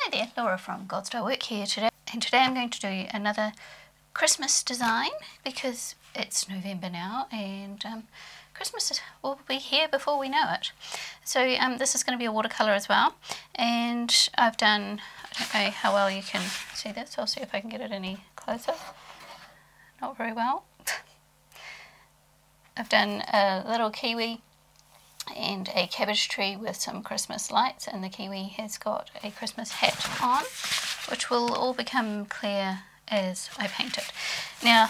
Hi there, Laura from God's Star Work here today, and today I'm going to do another Christmas design because it's November now and Christmas will be here before we know it. So this is going to be a watercolour as well, and I've done, I don't know how well you can see this, I'll see if I can get it any closer, not very well. I've done a little kiwi and a cabbage tree with some Christmas lights, and the kiwi has got a Christmas hat on, which will all become clear as I paint it. Now,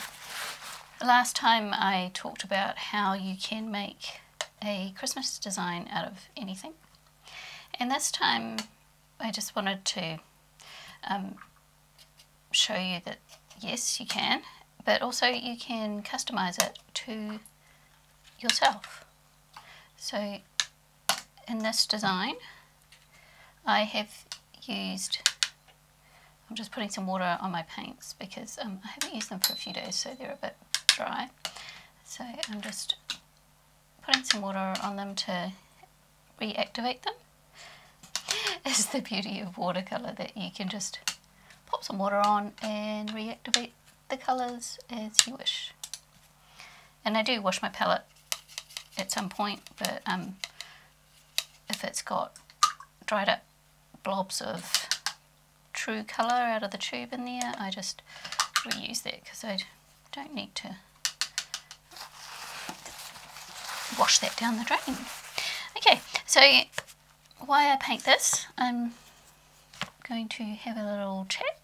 last time I talked about how you can make a Christmas design out of anything, and this time I just wanted to show you that yes, you can, but also you can customize it to yourself. So in this design I have used, I'm just putting some water on my paints because I haven't used them for a few days, so they're a bit dry. So I'm just putting some water on them to reactivate them. It's the beauty of watercolour that you can just pop some water on and reactivate the colours as you wish. And I do wash my palette at some point, but if it's got dried up blobs of true colour out of the tube in there, I just reuse that because I don't need to wash that down the drain. Okay, so while I paint this, I'm going to have a little chat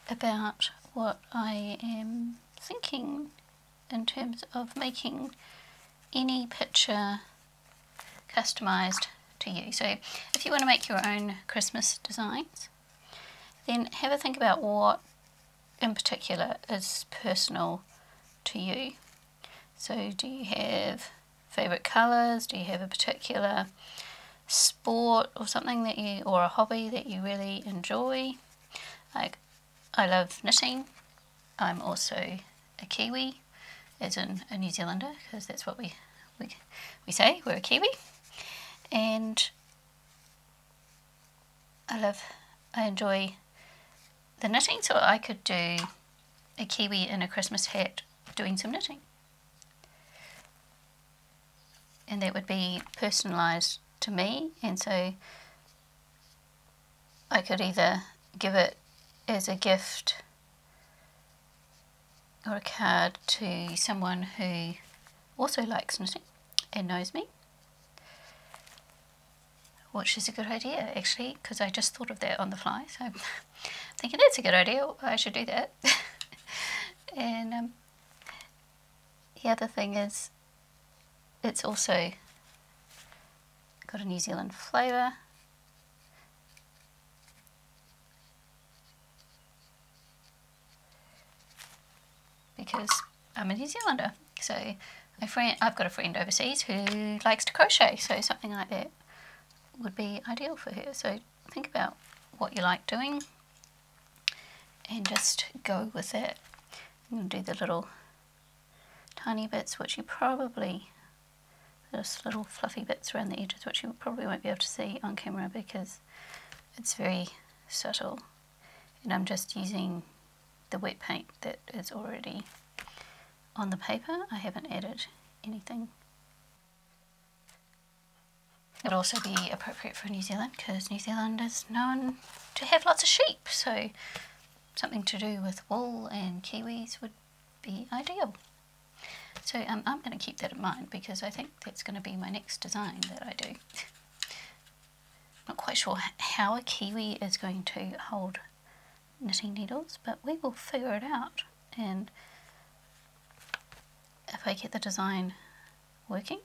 about what I am thinking in terms of making any picture customized to you. So if you want to make your own Christmas designs, then have a think about what in particular is personal to you. So do you have favorite colors? Do you have a particular sport or something that you, or a hobby that you really enjoy? Like, I love knitting. I'm also a Kiwi, as in a New Zealander, because that's what we say, we're a Kiwi. And I enjoy the knitting, so I could do a Kiwi in a Christmas hat doing some knitting. And that would be personalised to me, and so I could either give it as a gift or a card to someone who also likes knitting and knows me, which is a good idea actually, because I just thought of that on the fly, so I'm thinking that's a good idea, I should do that. And the other thing is, it's also got a New Zealand flavour. Because I'm a New Zealander, so I've got a friend overseas who likes to crochet, so something like that would be ideal for her. So think about what you like doing and just go with it. And do the little tiny bits, which you probably, those little fluffy bits around the edges, which you probably won't be able to see on camera because it's very subtle. And I'm just using the wet paint that is already on the paper. I haven't added anything. It would also be appropriate for New Zealand because New Zealand is known to have lots of sheep, so something to do with wool and kiwis would be ideal. So I'm going to keep that in mind because I think that's going to be my next design that I do. Not quite sure how a kiwi is going to hold knitting needles, but we will figure it out, and if I get the design working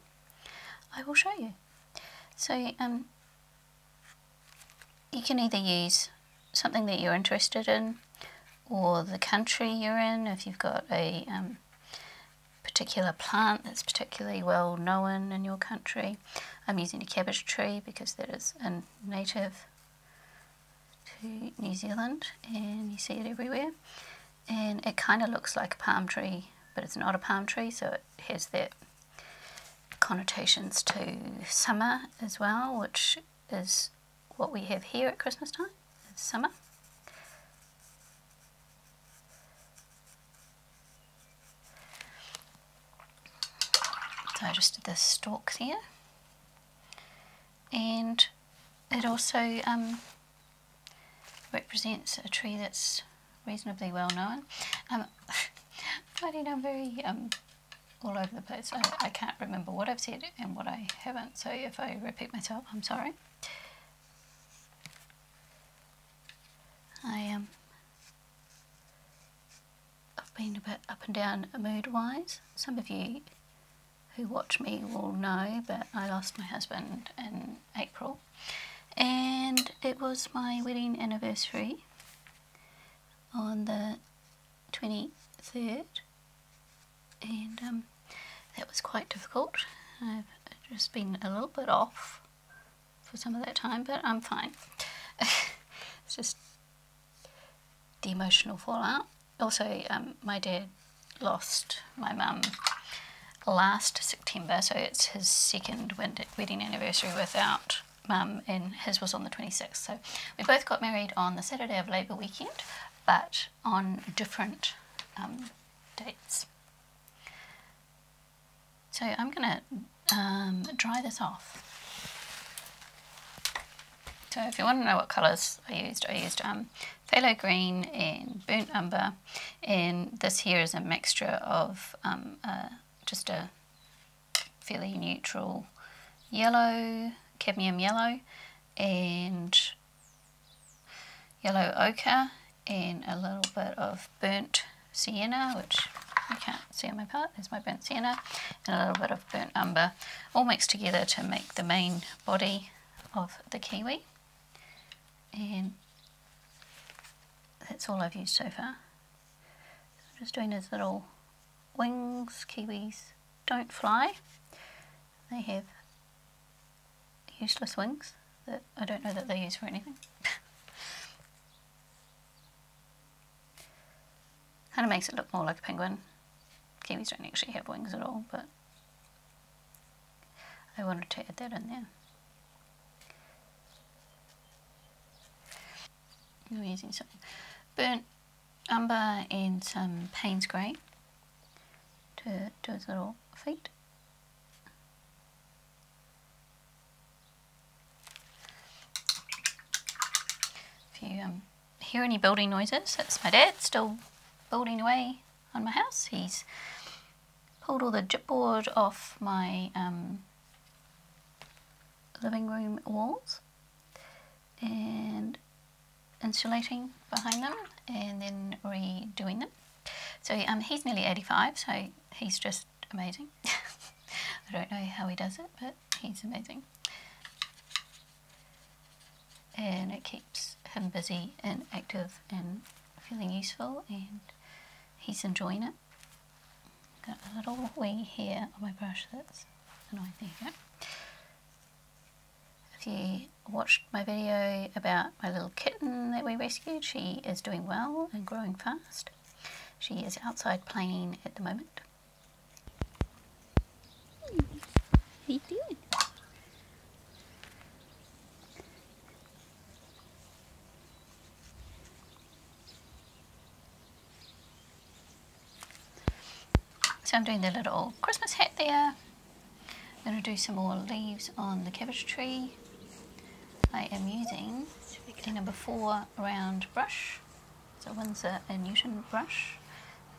I will show you. So you can either use something that you're interested in or the country you're in. If you've got a particular plant that's particularly well known in your country. I'm using a cabbage tree because that is a native to New Zealand and you see it everywhere, and it kind of looks like a palm tree, but it's not a palm tree, so it has that connotations to summer as well, which is what we have here at Christmas time. summer. So I just did the stalk there, and it also represents a tree that's reasonably well known. I'm very all over the place. I can't remember what I've said and what I haven't, so if I repeat myself, I'm sorry. I've been a bit up and down mood-wise. Some of you who watch me will know, but I lost my husband in April, and it was my wedding anniversary on the 23rd, and that was quite difficult. I've just been a little bit off for some of that time, but I'm fine. It's just the emotional fallout. Also, my dad lost my mum last September, so it's his second wedding anniversary without mum, and his was on the 26th. So we both got married on the Saturday of Labour weekend, but on different dates. So I'm going to dry this off. So if you want to know what colours I used phthalo green and burnt umber, and this here is a mixture of just a fairly neutral yellow, cadmium yellow, and yellow ochre, and a little bit of burnt sienna, which you can't see on my palette. There's my burnt sienna, and a little bit of burnt umber, all mixed together to make the main body of the kiwi. And that's all I've used so far. So I'm just doing his little wings. Kiwis don't fly. They have useless wings that I don't know that they use for anything. Kind of makes it look more like a penguin. Kiwis don't actually have wings at all, but I wanted to add that in there. I'm using some burnt umber and some Payne's grey to do his little feet. If you hear any building noises, that's my dad still building away on my house. He's pulled all the gypboard off my living room walls and insulating behind them and then redoing them. So he's nearly 85, so he's just amazing. I don't know how he does it, but he's amazing. And it keeps him busy and active and feeling useful, and he's enjoying it. Got a little wee hair on my brush that's annoying. There you go. If you watched my video about my little kitten that we rescued, she is doing well and growing fast. She is outside playing at the moment. How you doing? So I'm doing the little Christmas hat there. I'm going to do some more leaves on the cabbage tree. I am using the number 4 round brush. It's a Winsor and Newton brush.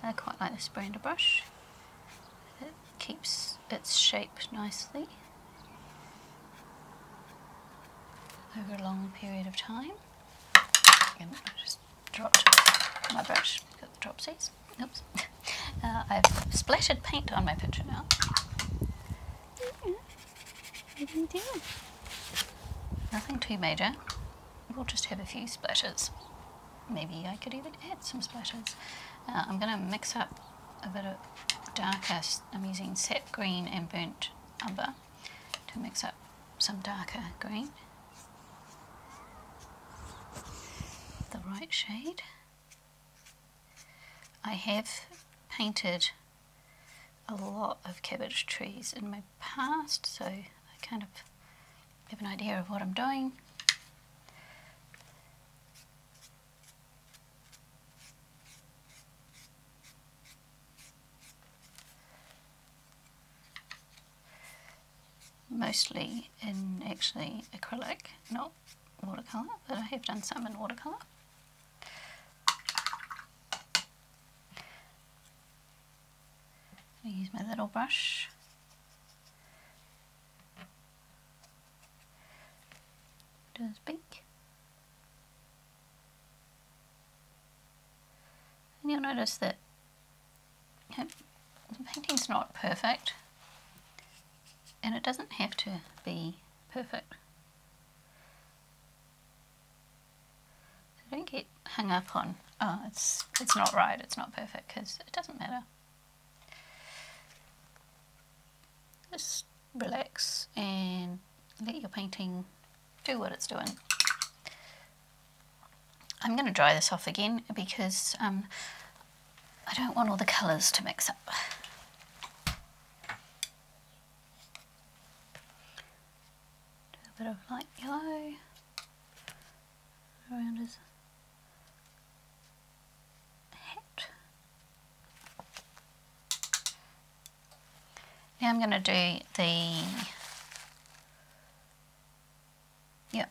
I quite like this brand of brush. It keeps its shape nicely over a long period of time. And I just dropped my brush, got the dropsies. Oops. I've splattered paint on my picture now. Yeah. What are you doing? Nothing too major. We'll just have a few splatters. Maybe I could even add some splatters. I'm going to mix up a bit of darker. I'm using sap green and burnt umber to mix up some darker green. The right shade. I have painted a lot of cabbage trees in my past, so I kind of have an idea of what I'm doing. mostly in actually acrylic, not watercolour, but I have done some in watercolour. I use my little brush. Do his beak. And you'll notice that the painting's not perfect, and it doesn't have to be perfect. So don't get hung up on, oh, it's not right, it's not perfect, because it doesn't matter. Just relax and let your painting do what it's doing. I'm going to dry this off again because I don't want all the colours to mix up. Do a bit of light yellow around his hat. Now I'm going to do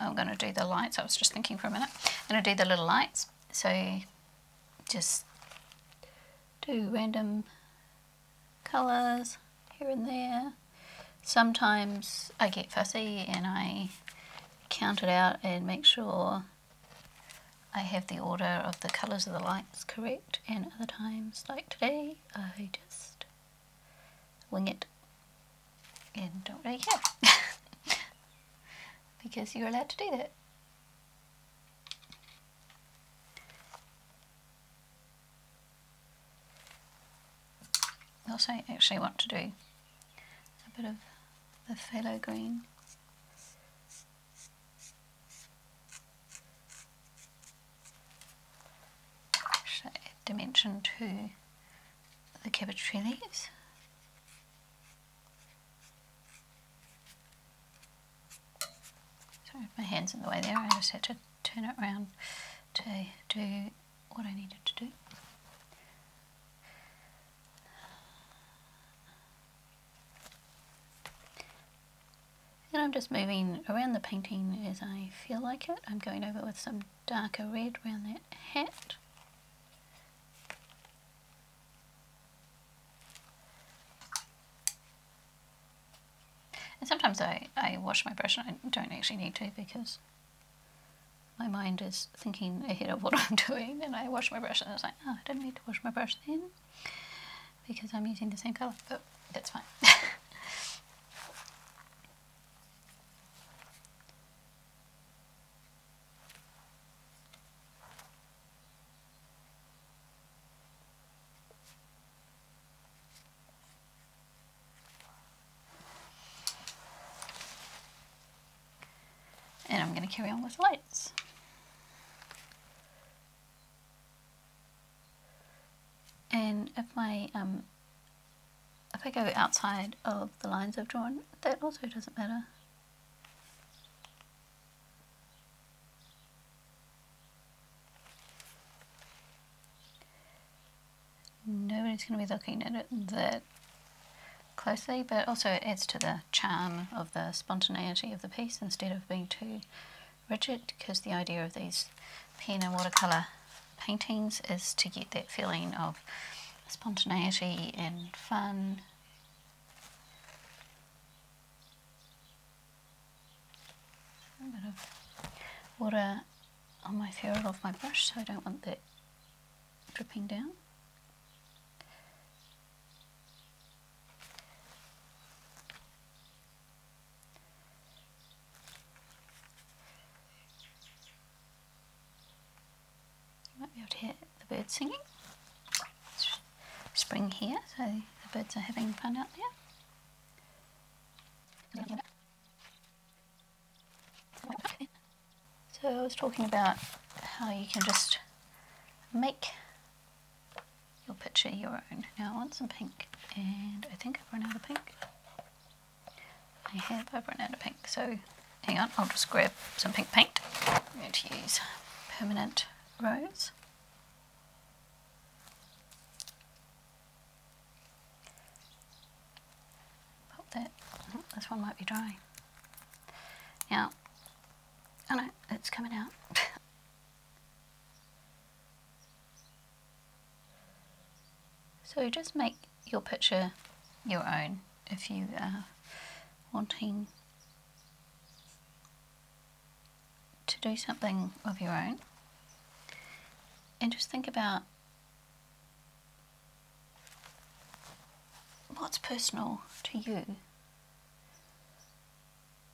I'm going to do the lights. I was just thinking for a minute. I'm going to do the little lights. So just do random colours here and there. Sometimes I get fussy and I count it out and make sure I have the order of the colours of the lights correct, and other times, like today, I just wing it and don't really care. Because you're allowed to do that. I also actually want to do a bit of the phthalo green. So add dimension to the cabbage tree leaves. Sorry, my hand's in the way there, I just had to turn it around to do what I needed to do. And I'm just moving around the painting as I feel like it. I'm going over with some darker red around that hat. And sometimes I wash my brush and I don't actually need to because my mind is thinking ahead of what I'm doing, and I wash my brush and it's like, oh, I didn't need to wash my brush then because I'm using the same colour, but that's fine. And I'm going to carry on with lights. And if I go outside of the lines I've drawn, that also doesn't matter. Nobody's going to be looking at it that closely, but also it adds to the charm of the spontaneity of the piece instead of being too rigid, because the idea of these pen and watercolour paintings is to get that feeling of spontaneity and fun. A bit of water on my ferrule of my brush, so I don't want that dripping down. Might be able to hear the birds singing. It's spring here, so the birds are having fun out there. So I was talking about how you can just make your picture your own. Now I want some pink, and I think I've run out of pink. I've run out of pink, so hang on, I'll just grab some pink paint. I'm going to use permanent rose. Pop that Oh, this one might be dry. Now, oh no, it's coming out. So just make your picture your own if you are wanting to do something of your own, and just think about what's personal to you,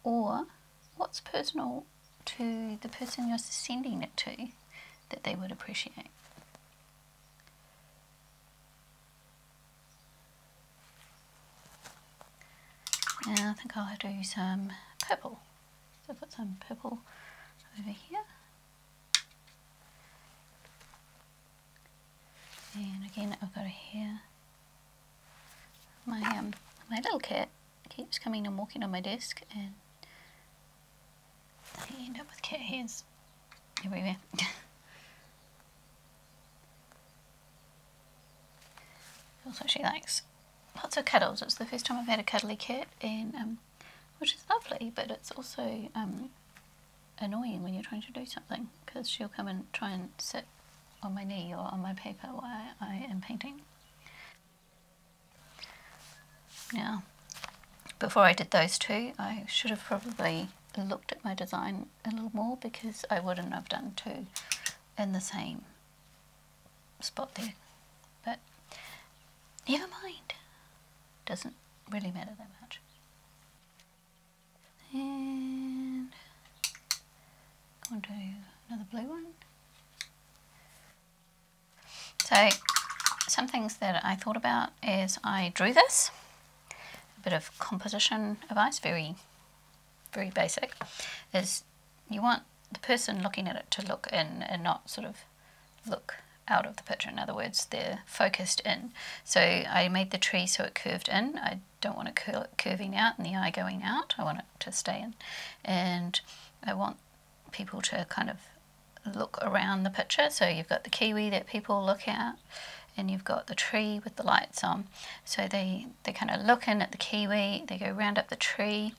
or what's personal to the person you're sending it to that they would appreciate. Now I think I'll do some purple. So I've got some purple over here. And again I've got here my little cat keeps coming and walking on my desk, and I end up with cat hairs everywhere. Also she likes lots of cuddles. It's the first time I've had a cuddly cat, and which is lovely, but it's also annoying when you're trying to do something, because she'll come and try and sit on my knee or on my paper while I am painting. Now, before I did those two, I should have probably looked at my design a little more, because I wouldn't have done two in the same spot there. But never mind, doesn't really matter that much. And I'm going to do another blue one. So some things that I thought about as I drew this, a bit of composition advice, very basic, is you want the person looking at it to look in and not sort of look out of the picture. In other words, they're focused in. So I made the tree so it curved in. I don't want it curving out and the eye going out. I want it to stay in. And I want people to kind of look around the picture. So you've got the kiwi that people look at, and you've got the tree with the lights on. So they kind of look in at the kiwi, they go round up the tree,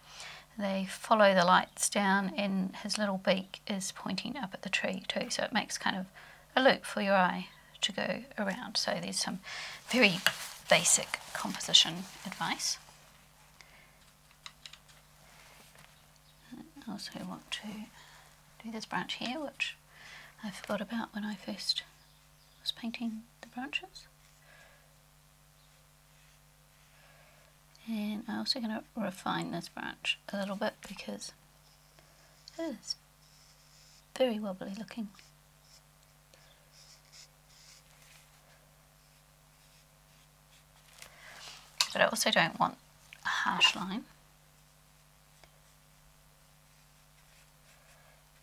they follow the lights down, and his little beak is pointing up at the tree too. So it makes kind of a loop for your eye to go around. So there's some very basic composition advice. I also want to do this branch here, which I forgot about when I first was painting the branches. And I'm also going to refine this branch a little bit, because it is very wobbly looking. But I also don't want a harsh line.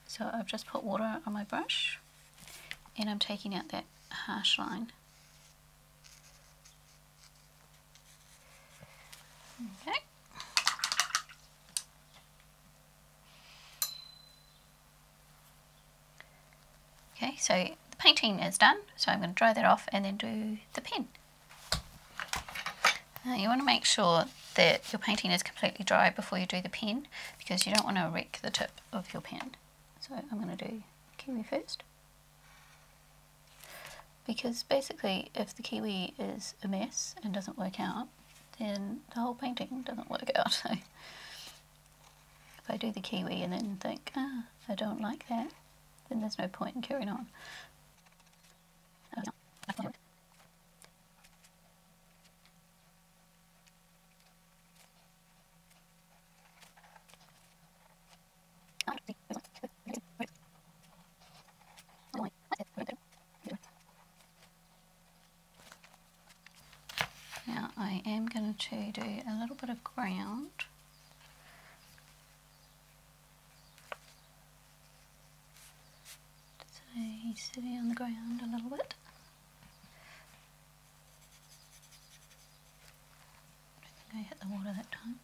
So I've just put water on my brush, and I'm taking out that harsh line. Okay. Okay, so the painting is done, so I'm going to dry that off and then do the pen. You want to make sure that your painting is completely dry before you do the pen, because you don't want to wreck the tip of your pen. So I'm going to do kiwi first, because basically if the kiwi is a mess and doesn't work out, then the whole painting doesn't work out. So if I do the kiwi and then think, I don't like that, then there's no point in carrying on. Now I am going to do a little bit of ground. So he's sitting on the ground a little bit. I don't think I hit the water that time.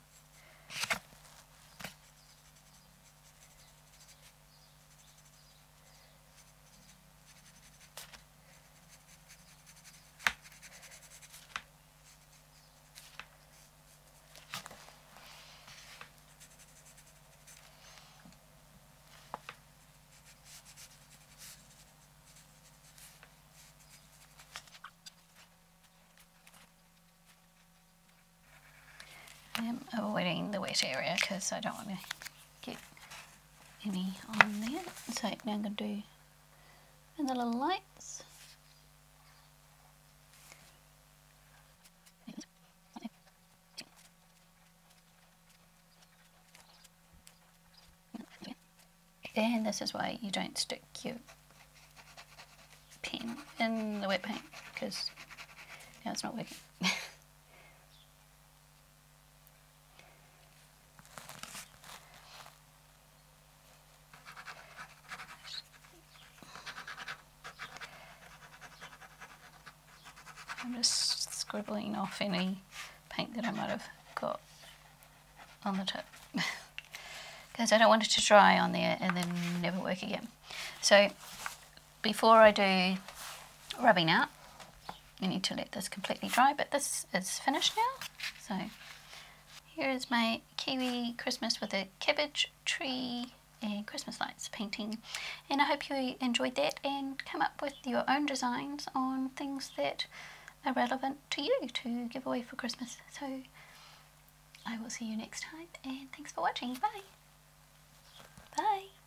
wet area because I don't want to get any on there. So now I'm going to do in the little lights. And this is why you don't stick your pen in the wet paint, because now it's not working. I'm just scribbling off any paint that I might have got on the tip. Because I don't want it to dry on there and then never work again. So before I do rubbing out, I need to let this completely dry, but this is finished now. So here is my Kiwi Christmas with a cabbage tree and Christmas lights painting, and I hope you enjoyed that and come up with your own designs on things that are relevant to you to give away for Christmas. So I will see you next time, and thanks for watching. Bye. Bye.